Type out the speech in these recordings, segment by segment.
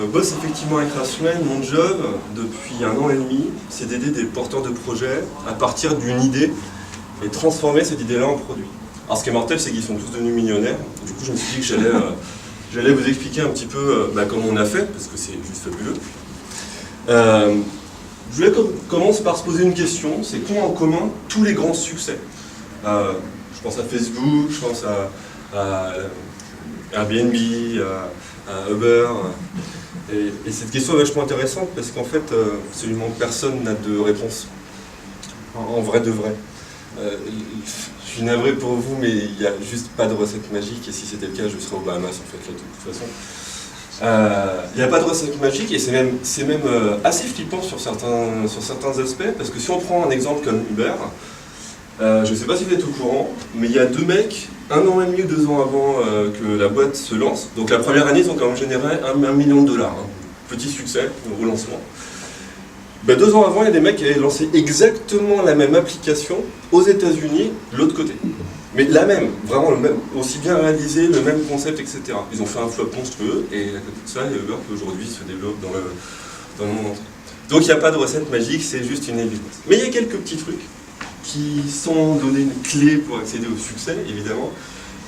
bosse effectivement avec Rachel. Mon job, depuis 1 an et demi, c'est d'aider des porteurs de projets à partir d'une idée et transformer cette idée-là en produit. Alors ce qui est mortel, c'est qu'ils sont tous devenus millionnaires. Du coup, je me suis dit que j'allais vous expliquer un petit peu comment on a fait, parce que c'est juste fabuleux. Je voulais commencer par se poser une question, c'est qu'ont en commun tous les grands succès. Je pense à Facebook, je pense à Airbnb, à Uber. Et cette question est vachement intéressante parce qu'en fait, absolument personne n'a de réponse. En vrai de vrai. Je suis navré pour vous, mais il n'y a juste pas de recette magique. Et si c'était le cas, je serais aux Bahamas en fait, là, de toute façon. Il n'y a pas de recette magique et c'est même assez flippant sur certains aspects. Parce que si on prend un exemple comme Uber, je ne sais pas si vous êtes au courant, mais il y a 2 mecs, 1 an et demi ou 2 ans avant que la boîte se lance. Donc la première année, ils ont quand même généré $1 million. Hein. Petit succès au lancement. 2 ans avant, il y a des mecs qui avaient lancé exactement la même application aux États-Unis, de l'autre côté. Mais la même, vraiment le même, aussi bien réalisé, le même concept, etc. Ils ont fait un flop monstrueux, et à côté de ça, il y a Uber qui aujourd'hui se développe dans le monde entier. Donc il n'y a pas de recette magique, c'est juste une évidence. Mais il y a quelques petits trucs qui, sans donner une clé pour accéder au succès, évidemment,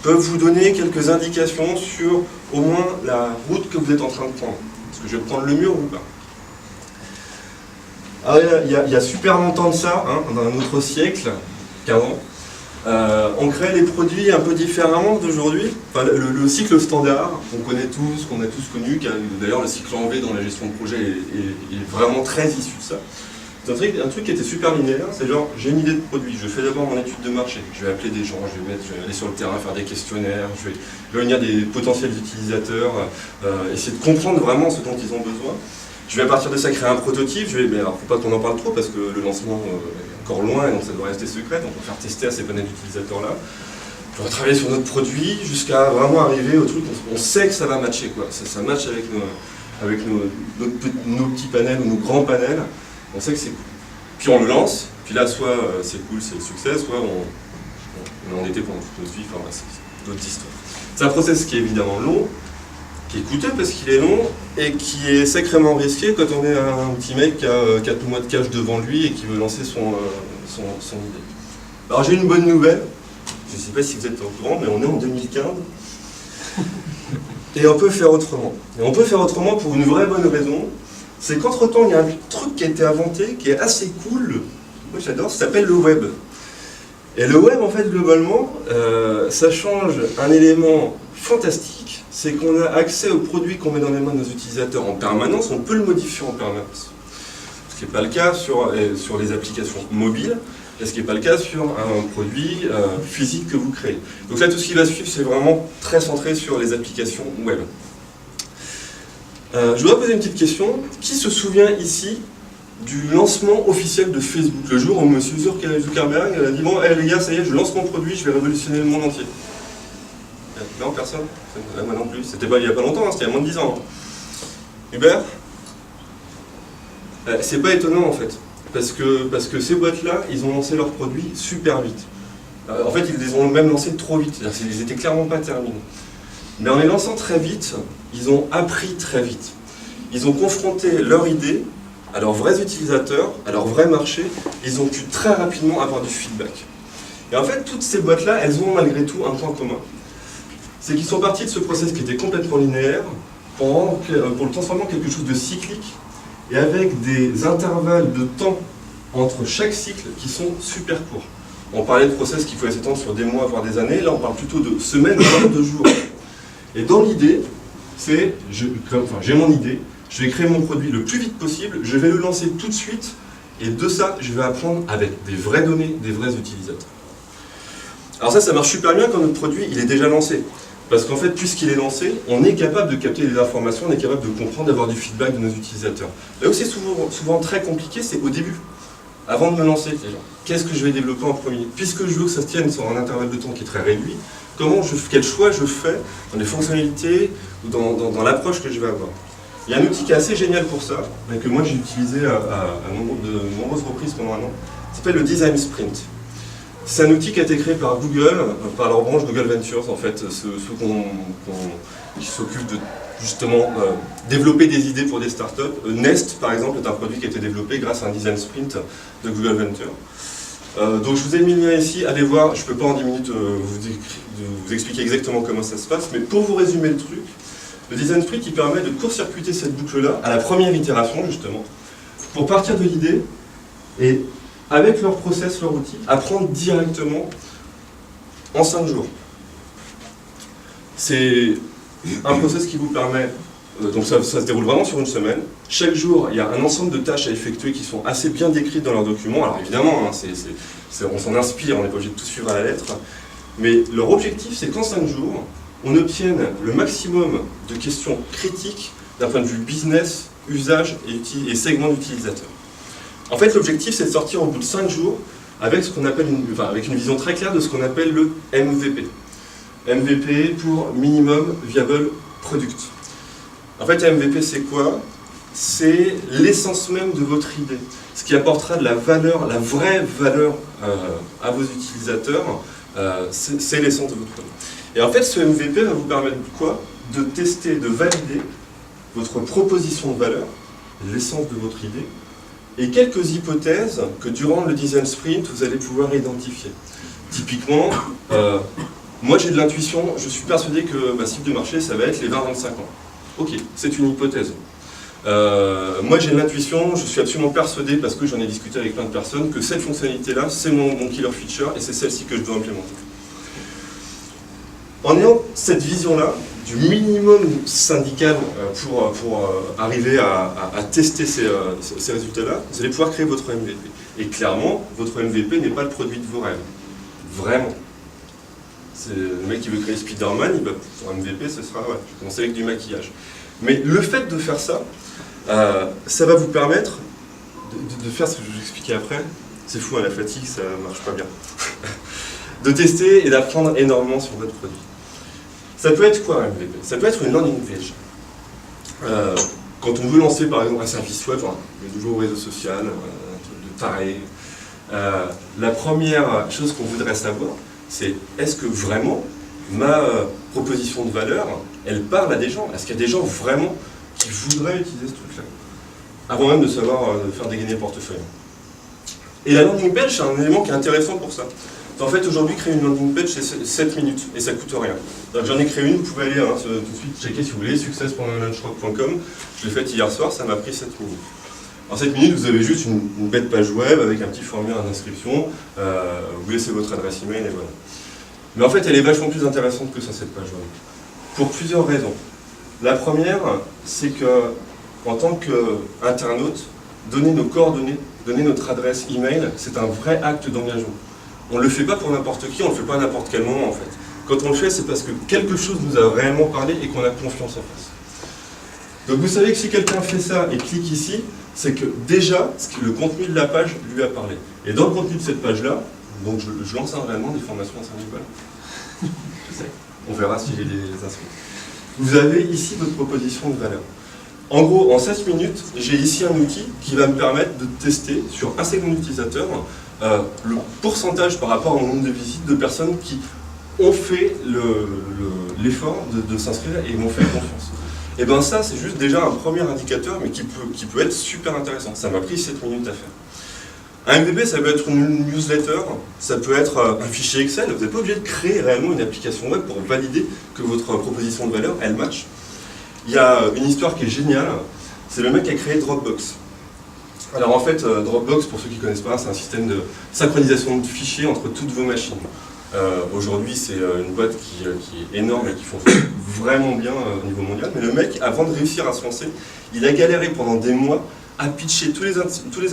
peuvent vous donner quelques indications sur au moins la route que vous êtes en train de prendre. Est-ce que je vais prendre le mur ou pas? Alors, il y a super longtemps de ça, hein, dans un autre siècle qu'avant, on crée les produits un peu différemment d'aujourd'hui. Enfin, le cycle standard, qu'on connaît tous, qu'on a tous connu, d'ailleurs le cycle en V dans la gestion de projet est vraiment très issu de ça. C'est un truc qui était super linéaire, c'est genre, j'ai une idée de produit, je fais d'abord mon étude de marché, je vais appeler des gens, je vais aller sur le terrain, faire des questionnaires, je vais réunir des potentiels utilisateurs, essayer de comprendre vraiment ce dont ils ont besoin. Je vais à partir de ça créer un prototype, alors faut pas qu'on en parle trop parce que le lancement est encore loin et donc ça doit rester secret, donc on va faire tester à ces panels d'utilisateurs-là. On va travailler sur notre produit jusqu'à vraiment arriver au truc, on sait que ça va matcher, quoi. Ça matche avec nos petits panels ou nos grands panels. On sait que c'est cool. Puis on le lance, puis là, soit c'est cool, c'est le succès, soit on est endetté pendant toute notre vie, enfin, c'est d'autres histoires. C'est un process qui est évidemment long, qui est coûteux parce qu'il est long, et qui est sacrément risqué quand on est un petit mec qui a 4 mois de cash devant lui et qui veut lancer son idée. Alors j'ai une bonne nouvelle, je ne sais pas si vous êtes au courant, mais on est en 2015, et on peut faire autrement. Et on peut faire autrement pour une vraie bonne raison. C'est qu'entre-temps, il y a un truc qui a été inventé, qui est assez cool, moi j'adore, ça s'appelle le web. Et le web, en fait, globalement, ça change un élément fantastique, c'est qu'on a accès aux produits qu'on met dans les mains de nos utilisateurs en permanence, on peut le modifier en permanence. Ce qui n'est pas le cas sur les applications mobiles, et ce qui n'est pas le cas sur un produit physique que vous créez. Donc là, tout ce qui va suivre, c'est vraiment très centré sur les applications web. Je voudrais poser une petite question. Qui se souvient ici du lancement officiel de Facebook, le jour où M. Zuckerberg a dit « Bon, les gars, ça y est, je lance mon produit, je vais révolutionner le monde entier ». Non, personne? Moi non plus. C'était pas il y a pas longtemps, hein, c'était il y a moins de 10 ans. Uber? C'est pas étonnant en fait, parce que ces boîtes-là, ils ont lancé leurs produits super vite. En fait, ils les ont même lancés trop vite, c'est-à-dire qu'ils étaient clairement pas terminés. Mais en les lançant très vite, ils ont appris très vite. Ils ont confronté leur idée à leurs vrais utilisateurs, à leur vrai marché, ils ont pu très rapidement avoir du feedback. Et en fait, toutes ces boîtes-là, elles ont malgré tout un point commun. C'est qu'ils sont partis de ce process qui était complètement linéaire pour le transformer en quelque chose de cyclique et avec des intervalles de temps entre chaque cycle qui sont super courts. On parlait de process qui pouvait s'étendre sur des mois, voire des années, là on parle plutôt de semaines, voire de jours. Et dans l'idée, c'est, j'ai mon idée, je vais créer mon produit le plus vite possible, je vais le lancer tout de suite, et de ça, je vais apprendre avec des vraies données, des vrais utilisateurs. Alors ça marche super bien quand notre produit il est déjà lancé. Parce qu'en fait, puisqu'il est lancé, on est capable de capter des informations, on est capable de comprendre, d'avoir du feedback de nos utilisateurs. Là où c'est souvent très compliqué, c'est au début. Avant de me lancer, qu'est-ce que je vais développer en premier? Puisque je veux que ça se tienne sur un intervalle de temps qui est très réduit, quel choix je fais dans les fonctionnalités ou dans l'approche que je vais avoir. Il y a un outil qui est assez génial pour ça, et que moi j'ai utilisé à de nombreuses reprises pendant 1 an, ça s'appelle le Design Sprint. C'est un outil qui a été créé par Google, par leur branche Google Ventures en fait, ceux qui s'occupent de justement développer des idées pour des startups. Nest, par exemple, est un produit qui a été développé grâce à un design sprint de Google Venture. Donc je vous ai mis le lien ici, allez voir, je ne peux pas en 10 minutes vous expliquer exactement comment ça se passe, mais pour vous résumer le truc, le design sprint qui permet de court-circuiter cette boucle-là à la première itération justement, pour partir de l'idée et avec leur process, leur outil, apprendre directement en 5 jours. C'est un process qui vous permet, donc ça se déroule vraiment sur une semaine. Chaque jour, il y a un ensemble de tâches à effectuer qui sont assez bien décrites dans leurs documents. Alors évidemment, hein, on s'en inspire, on n'est pas obligé de tout suivre à la lettre. Mais leur objectif, c'est qu'en 5 jours, on obtienne le maximum de questions critiques d'un point de vue business, usage et segment d'utilisateurs. En fait, l'objectif, c'est de sortir au bout de 5 jours avec ce qu'on appelle avec une vision très claire de ce qu'on appelle le MVP. MVP pour Minimum Viable Product. En fait, MVP, c'est quoi? C'est l'essence même de votre idée. Ce qui apportera de la valeur, la vraie valeur à vos utilisateurs, c'est l'essence de votre produit. Et en fait, ce MVP va vous permettre de quoi? De tester, de valider votre proposition de valeur, l'essence de votre idée, et quelques hypothèses que durant le design sprint, vous allez pouvoir identifier. Typiquement, moi j'ai de l'intuition, je suis persuadé que ma cible de marché, ça va être les 20-25 ans. Ok, c'est une hypothèse. Moi j'ai de l'intuition, je suis absolument persuadé, parce que j'en ai discuté avec plein de personnes, que cette fonctionnalité-là, c'est mon killer feature, et c'est celle-ci que je dois implémenter. En ayant cette vision-là, du minimum syndical pour arriver à tester ces résultats-là, vous allez pouvoir créer votre MVP. Et clairement, votre MVP n'est pas le produit de vos rêves. Vraiment. C'est le mec qui veut créer Spider-Man, son MVP, ce sera, ouais, je vais commencer avec du maquillage. Mais le fait de faire ça, ça va vous permettre de faire ce que je vais vous expliquer après. C'est fou, hein, la fatigue, ça marche pas bien. De tester et d'apprendre énormément sur votre produit. Ça peut être quoi un MVP? Ça peut être une landing page. Quand on veut lancer par exemple un service web, le nouveau réseau social, un truc de taré, la première chose qu'on voudrait savoir, c'est est-ce que vraiment ma proposition de valeur, elle parle à des gens? Est-ce qu'il y a des gens vraiment qui voudraient utiliser ce truc-là? Avant même de savoir faire dégainer le portefeuille. Et la landing page, c'est un élément qui est intéressant pour ça. En fait, aujourd'hui, créer une landing page, c'est 7 minutes et ça coûte rien. J'en ai créé une, vous pouvez aller tout de suite checker si vous voulez, success.lunchrock.com. Je l'ai faite hier soir, ça m'a pris 7 minutes. En 7 minutes, vous avez juste une bête page web avec un petit formulaire d'inscription, vous laissez votre adresse email et voilà. Mais en fait, elle est vachement plus intéressante que ça, cette page web. Pour plusieurs raisons. La première, c'est que, en tant qu'internaute, donner nos coordonnées, donner notre adresse email, c'est un vrai acte d'engagement. On ne le fait pas pour n'importe qui, on ne le fait pas à n'importe quel moment en fait. Quand on le fait, c'est parce que quelque chose nous a réellement parlé et qu'on a confiance en face. Donc vous savez que si quelqu'un fait ça et clique ici, c'est que déjà, le contenu de la page lui a parlé. Et dans le contenu de cette page-là, donc je lance réellement des formations à 5000 balles. Je sais. On verra si j'ai des inscrits. Vous avez ici votre proposition de valeur. En gros, en 16 minutes, j'ai ici un outil qui va me permettre de tester sur un segment d'utilisateurs le pourcentage par rapport au nombre de visites de personnes qui ont fait l'effort de s'inscrire et m'ont fait confiance. Et bien ça, c'est juste déjà un premier indicateur, mais qui peut être super intéressant. Ça m'a pris 7 minutes à faire. Un MVP, ça peut être une newsletter, ça peut être un fichier Excel. Vous n'êtes pas obligé de créer réellement une application web pour valider que votre proposition de valeur, elle match. Il y a une histoire qui est géniale, c'est le mec qui a créé Dropbox. Alors en fait, Dropbox, pour ceux qui ne connaissent pas, c'est un système de synchronisation de fichiers entre toutes vos machines. Aujourd'hui, c'est une boîte qui est énorme et qui fonctionne vraiment bien au niveau mondial. Mais le mec, avant de réussir à se lancer, il a galéré pendant des mois à pitcher tous les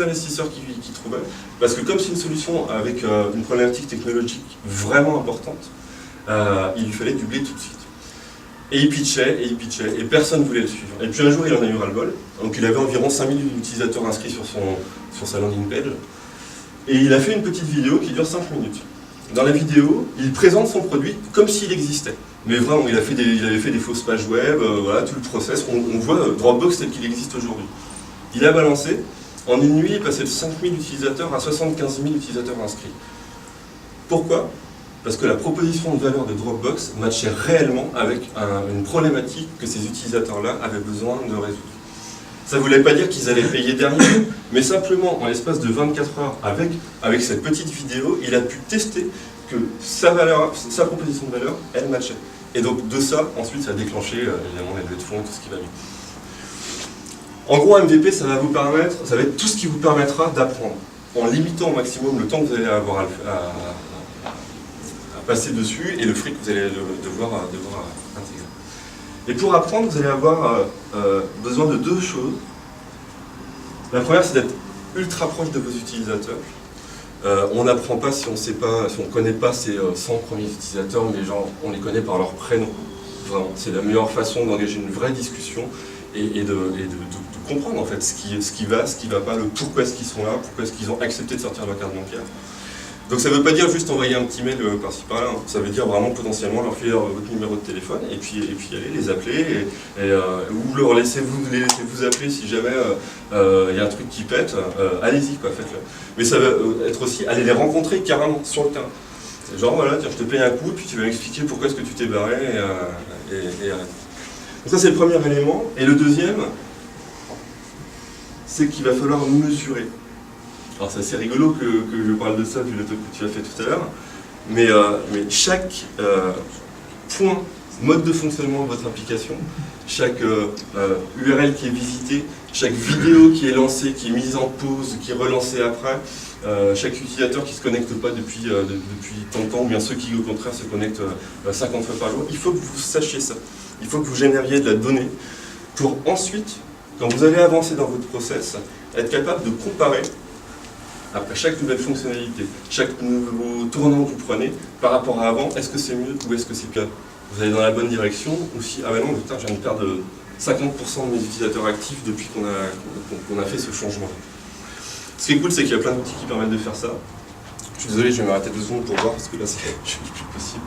investisseurs qu'il trouvait. Parce que comme c'est une solution avec une problématique technologique vraiment importante, il lui fallait du blé tout de suite. Et il pitchait, et personne ne voulait le suivre. Et puis un jour, il en a eu ras-le-bol. Donc il avait environ 5000 utilisateurs inscrits sur sa landing page. Et il a fait une petite vidéo qui dure 5 minutes. Dans la vidéo, il présente son produit comme s'il existait. Mais vraiment, il avait fait des fausses pages web, voilà, tout le process. On voit Dropbox tel qu'il existe aujourd'hui. Il a balancé. En une nuit, il passait de 5000 utilisateurs à 75 000 utilisateurs inscrits. Pourquoi? parce que la proposition de valeur de Dropbox matchait réellement avec une problématique que ces utilisateurs-là avaient besoin de résoudre. Ça ne voulait pas dire qu'ils allaient payer derrière, mais simplement, en l'espace de 24 heures, avec cette petite vidéo, il a pu tester que sa proposition de valeur, elle matchait. Et donc de ça, ensuite, ça a déclenché évidemment les levées de fonds et tout ce qui va bien. En gros, MVP, ça va être tout ce qui vous permettra d'apprendre, en limitant au maximum le temps que vous allez avoir à passer dessus et le fric que vous allez devoir intégrer. Et pour apprendre, vous allez avoir besoin de deux choses. La première, c'est d'être ultra proche de vos utilisateurs. On n'apprend pas si on ne connaît pas ces 100 premiers utilisateurs, mais genre, on les connaît par leur prénom. Vraiment, c'est la meilleure façon d'engager une vraie discussion et de comprendre en fait ce qui va pas, le pourquoi est-ce qu'ils sont là, pourquoi est-ce qu'ils ont accepté de sortir leur carte bancaire. Donc ça ne veut pas dire juste envoyer un petit mail par-ci par-là, hein. Ça veut dire vraiment potentiellement leur filer votre numéro de téléphone et puis aller les appeler ou leur laisser vous appeler si jamais il y a un truc qui pète, allez-y quoi, faites-le. Mais ça va être aussi aller les rencontrer carrément sur le terrain. C'est genre voilà, tiens, je te paye un coup, puis tu vas m'expliquer pourquoi est-ce que tu t'es barré et arrête. Donc ça c'est le premier élément. Et le deuxième, c'est qu'il va falloir mesurer. Alors c'est assez rigolo que je parle de ça vu le talk que tu as fait tout à l'heure, mais chaque point, mode de fonctionnement de votre application, chaque URL qui est visitée, chaque vidéo qui est lancée, qui est mise en pause, qui est relancée après, chaque utilisateur qui ne se connecte pas depuis tant de temps, ou bien ceux qui au contraire se connectent 50 fois par jour, il faut que vous sachiez ça. Il faut que vous génériez de la donnée pour ensuite, quand vous allez avancer dans votre process, être capable de comparer après chaque nouvelle fonctionnalité, chaque nouveau tournant que vous prenez, par rapport à avant, est-ce que c'est mieux ou est-ce que c'est pire? Vous allez dans la bonne direction, ou si, ah ben non, putain, je viens de perdre 50% de mes utilisateurs actifs depuis qu'on a fait ce changement. Ce qui est cool, c'est qu'il y a plein d'outils qui permettent de faire ça. Je suis désolé, je vais m'arrêter 2 secondes pour voir, parce que là, c'est plus possible.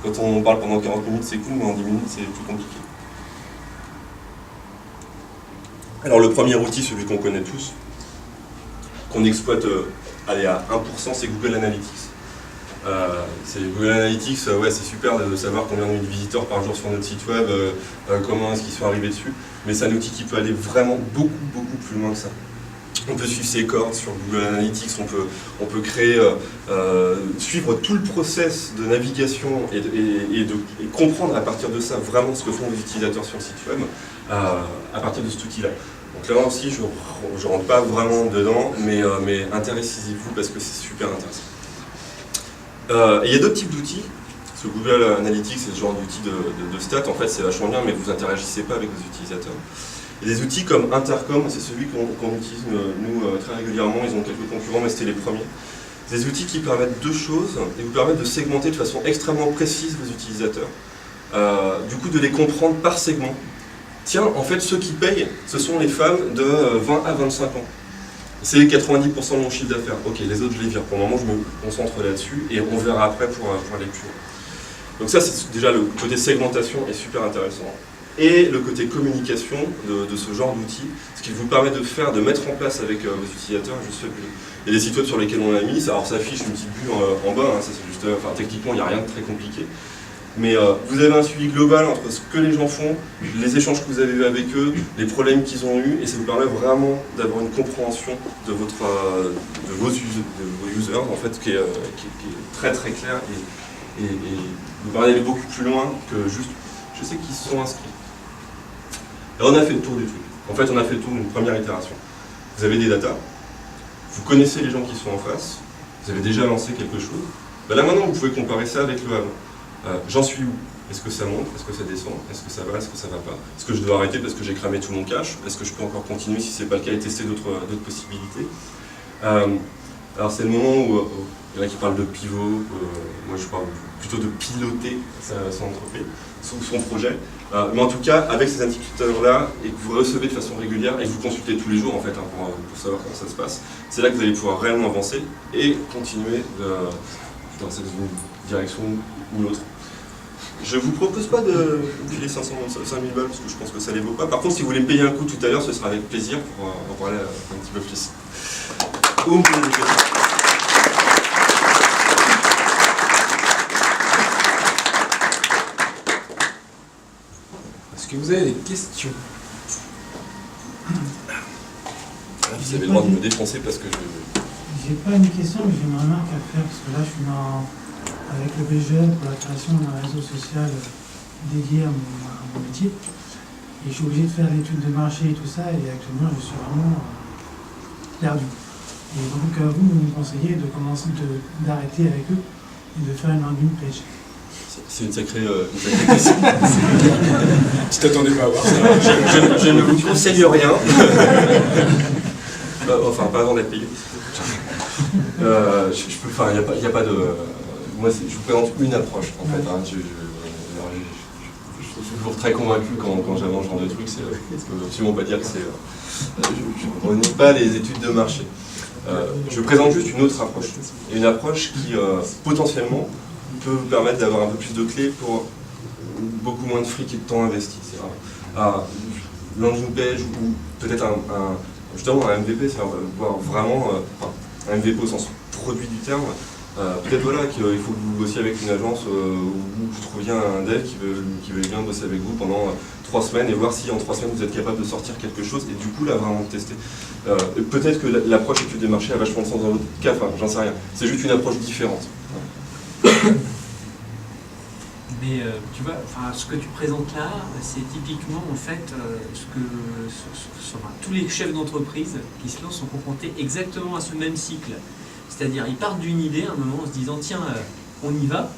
Quand on parle pendant 40 minutes, c'est cool, mais en 10 minutes, c'est plus compliqué. Alors le premier outil, celui qu'on connaît tous, qu'on exploite à 1%, c'est Google Analytics. Google Analytics, ouais, c'est super de savoir combien on a de visiteurs par jour sur notre site web, comment est-ce qu'ils sont arrivés dessus, mais c'est un outil qui peut aller vraiment beaucoup plus loin que ça. On peut suivre ses cohortes sur Google Analytics, on peut créer, suivre tout le process de navigation et comprendre à partir de ça vraiment ce que font les utilisateurs sur le site web à partir de cet outil-là. Donc là aussi, je ne rentre pas vraiment dedans, mais intéressez-vous parce que c'est super intéressant. Il y a d'autres types d'outils. Ce Google Analytics, c'est ce genre d'outil de stats, en fait c'est vachement bien, mais vous n'interagissez pas avec vos utilisateurs. Il y a des outils comme Intercom, c'est celui qu'on utilise nous très régulièrement, ils ont quelques concurrents, mais c'était les premiers. C'est des outils qui permettent deux choses, ils vous permettent de segmenter de façon extrêmement précise vos utilisateurs, du coup de les comprendre par segment. Tiens, en fait, ceux qui payent, ce sont les femmes de 20 à 25 ans. C'est 90% de mon chiffre d'affaires. Ok, les autres, je les vire. Pour le moment, je me concentre là-dessus et on verra après pour aller plus loin. Donc ça, c'est déjà le côté segmentation est super intéressant. Et le côté communication de ce genre d'outils, ce qu'il vous permet de faire, de mettre en place avec vos utilisateurs. Il y a des sites web sur lesquels on a mis, alors ça affiche une petite bulle en bas, hein, ça c'est juste, enfin, techniquement, il n'y a rien de très compliqué. Mais vous avez un suivi global entre ce que les gens font, les échanges que vous avez eus avec eux, les problèmes qu'ils ont eus, et ça vous permet vraiment d'avoir une compréhension de vos users, en fait, qui est très très claire et vous permet d'aller beaucoup plus loin que juste je sais qu'ils se sont inscrits. Alors on a fait le tour du truc. En fait, on a fait le tour d'une première itération. Vous avez des datas, vous connaissez les gens qui sont en face, vous avez déjà lancé quelque chose. Ben là maintenant, vous pouvez comparer ça avec le avant. J'en suis où? Est-ce que ça monte? Est-ce que ça descend? Est-ce que ça va? Est-ce que ça va pas? Est-ce que je dois arrêter parce que j'ai cramé tout mon cash? Est-ce que je peux encore continuer si c'est pas le cas et tester d'autres possibilités? Alors c'est le moment où il y en a qui parlent de pivot, moi je parle plutôt de piloter son entreprise, son projet. Mais en tout cas, avec ces indicateurs-là, et que vous recevez de façon régulière et que vous consultez tous les jours en fait, hein, pour savoir comment ça se passe, c'est là que vous allez pouvoir réellement avancer et continuer dans cette direction ou l'autre. Je ne vous propose pas de filer 5 000 balles parce que je pense que ça ne les vaut pas. Par contre, si vous voulez me payer un coup tout à l'heure, ce sera avec plaisir pour en parler un petit peu plus. Ou vous pouvez des questions. que vous avez des questions? Vous avez le droit de me défoncer parce que je... J'ai pas une question, mais j'ai une remarque à faire, parce que là, je suis avec le BGE pour la création d'un réseau social dédié à mon métier. Et je suis obligé de faire l'étude de marché et tout ça, et actuellement, je suis vraiment perdu. Et donc, vous me conseillez de commencer d'arrêter avec eux et de faire une landing page. C'est une sacrée question. Tu t'attendais pas à voir ça. Je ne vous conseille rien. Enfin, pas avant d'être payé. Il n'y a pas de... Moi, je vous présente une approche, en fait. Hein. Je suis toujours très convaincu quand j'avance ce genre de truc. Ça ne veut absolument pas dire que c'est... je ne renie pas les études de marché. Je présente juste une autre approche. Et une approche qui, potentiellement, peut vous permettre d'avoir un peu plus de clés pour beaucoup moins de fric et de temps investi. C'est landing page ou peut-être justement un MVP, c'est voir vraiment un MVP au sens produit du terme. Peut-être voilà qu'il faut que vous bossiez avec une agence où vous trouviez un dev qui veut bien bosser avec vous pendant 3 semaines et voir si en 3 semaines vous êtes capable de sortir quelque chose et du coup là vraiment tester. Peut-être que l'approche étude des marchés a vachement de sens dans votre cas, enfin j'en sais rien. C'est juste une approche différente. Mais tu vois, ce que tu présentes là, c'est typiquement en fait tous les chefs d'entreprise qui se lancent sont confrontés exactement à ce même cycle. C'est-à-dire, ils partent d'une idée à un moment en se disant tiens, on y va.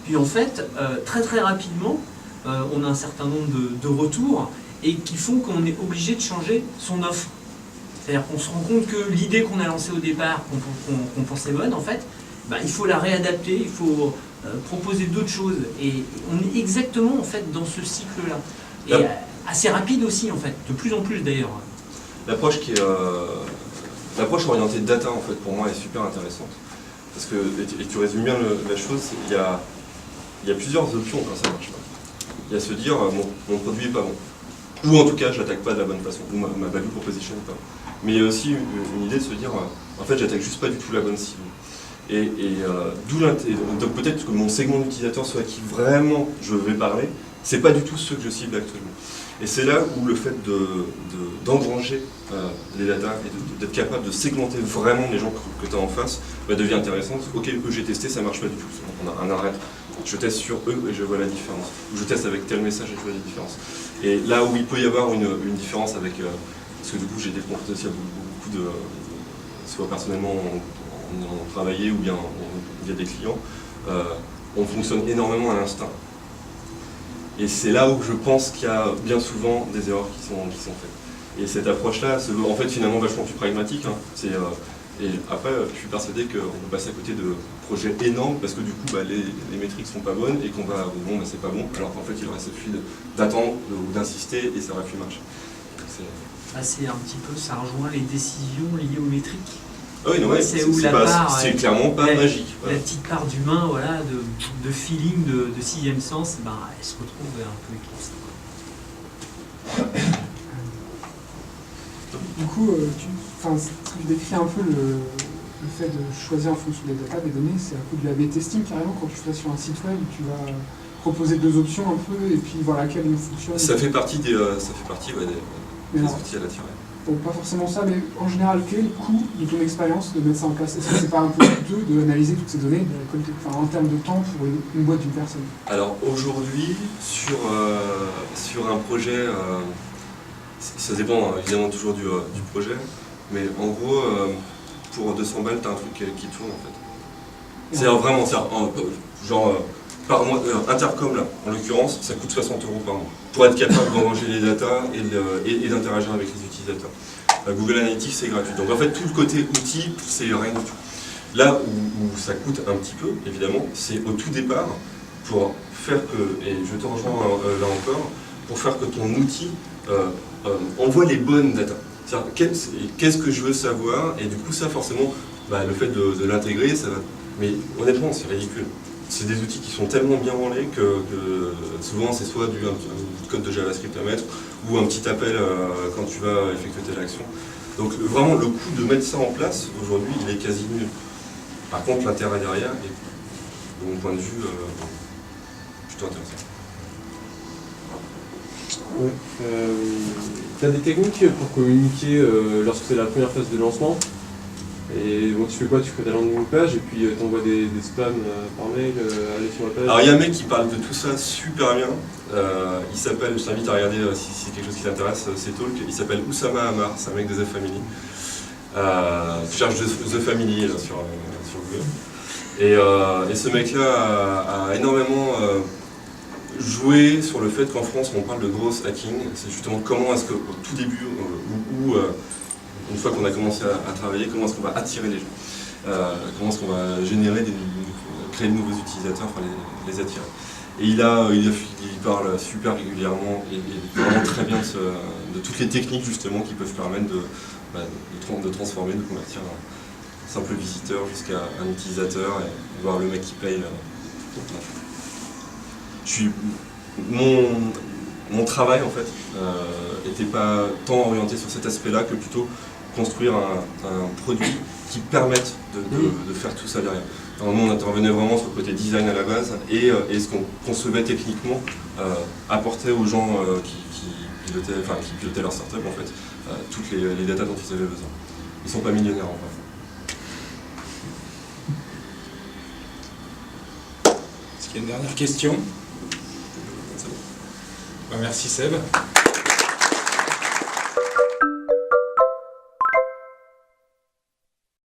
Puis en fait, très très rapidement, on a un certain nombre de retours et qui font qu'on est obligé de changer son offre. C'est-à-dire qu'on se rend compte que l'idée qu'on a lancée au départ, qu'on pensait bonne, en fait, il faut la réadapter, il faut proposer d'autres choses. Et on est exactement en fait dans ce cycle-là. Et assez rapide aussi en fait, de plus en plus d'ailleurs. L'approche l'approche orientée data en fait pour moi est super intéressante. Parce que, et tu résumes bien la chose, il y a plusieurs options quand ça marche pas. Il y a se dire mon produit est pas bon. Ou en tout cas je l'attaque pas de la bonne façon. Ou ma value proposition est pas bon. Mais il y a aussi une idée de se dire en fait j'attaque juste pas du tout la bonne cible. D'où l'intérêt. Donc peut-être que mon segment d'utilisateur soit qui vraiment je vais parler, c'est pas du tout ceux que je cible actuellement. Et c'est là où le fait d'engranger les datas et d'être capable de segmenter vraiment les gens que tu as en face devient intéressant. Ok, eux j'ai testé, ça marche pas du tout. On a un arrêt. Je teste sur eux et je vois la différence. Ou je teste avec tel message et je vois la différence. Et là où il peut y avoir une différence avec... parce que du coup j'ai été confronté aussi à beaucoup de... soit personnellement on travaillait ou bien via des clients, on fonctionne énormément à l'instinct. Et c'est là où je pense qu'il y a bien souvent des erreurs qui sont faites. Et cette approche-là, se veut en fait finalement vachement plus pragmatique. Hein. Et après, je suis persuadé qu'on peut passer à côté de projets énormes parce que du coup, les métriques sont pas bonnes et qu'on va, c'est pas bon, alors qu'en fait, il aurait suffi d'attendre ou d'insister et ça aurait pu marcher. C'est un petit peu, ça rejoint les décisions liées aux métriques. Ah oui, c'est clairement pas magique. La petite part d'humain, voilà, de feeling, de sixième sens, elle se retrouve un peu éclipsée. Du coup, tu décris un peu le fait de choisir en fonction des datas, des données, c'est un peu de l'A/B testing carrément quand tu fais sur un site web, tu vas proposer 2 options un peu et puis voir laquelle fonctionne. Ça fait partie des outils à la tirer. Bon, pas forcément ça, mais en général, quel est le coût de ton expérience de mettre ça en place? Est-ce que c'est pas un peu coûteux d'analyser toutes ces données, de les récolter, en termes de temps pour une boîte d'une personne? Alors aujourd'hui, sur un projet, ça dépend évidemment toujours du projet, mais en gros, pour 200 balles, tu as un truc qui tourne en fait. C'est vraiment, par mois, Intercom là, en l'occurrence, ça coûte 60 € par mois, pour être capable d'engranger les datas et d'interagir avec les utilisateurs. Google Analytics, c'est gratuit. Donc en fait, tout le côté outil, c'est rien du tout. Là où ça coûte un petit peu, évidemment, c'est au tout départ, pour faire que, et je te rejoins là encore, pour faire que ton outil envoie les bonnes datas. Qu'est-ce que je veux savoir? Et du coup, ça, forcément, le fait de l'intégrer, ça va. Mais honnêtement, c'est ridicule. C'est des outils qui sont tellement bien branlés que souvent c'est soit du code de JavaScript à mettre ou un petit appel quand tu vas effectuer telle action. Donc vraiment le coût de mettre ça en place aujourd'hui il est quasi nul. Par contre l'intérêt derrière est de mon point de vue plutôt intéressant. Ouais. Tu as des techniques pour communiquer lorsque c'est la première phase de lancement. Et bon, tu fais quoi? Tu crées ta landing page et puis tu envoies des spams par mail, aller sur la page. Alors il y a un mec qui parle de tout ça super bien. Il s'appelle, je t'invite à regarder si c'est quelque chose qui t'intéresse, ces talks. Il s'appelle Oussama Hamar, c'est un mec de The Family. Tu cherches The Family là, sur Google. Et ce mec-là a énormément joué sur le fait qu'en France on parle de growth hacking. C'est justement comment est-ce qu'au tout début, une fois qu'on a commencé à travailler, comment est-ce qu'on va attirer les gens, comment est-ce qu'on va générer créer de nouveaux utilisateurs, enfin les attirer. Et il parle super régulièrement et vraiment très bien de toutes les techniques justement qui peuvent permettre de transformer, de convertir un simple visiteur jusqu'à un utilisateur et voir le mec qui paye. Mon travail en fait n'était pas tant orienté sur cet aspect-là que plutôt construire un produit qui permette de faire tout ça derrière. Alors nous on intervenait vraiment sur le côté design à la base et ce qu'on concevait techniquement apportait aux gens qui pilotaient leur startup en fait toutes les datas dont ils avaient besoin. Ils sont pas millionnaires en vrai. Est-ce qu'il y a une dernière question? Merci Seb.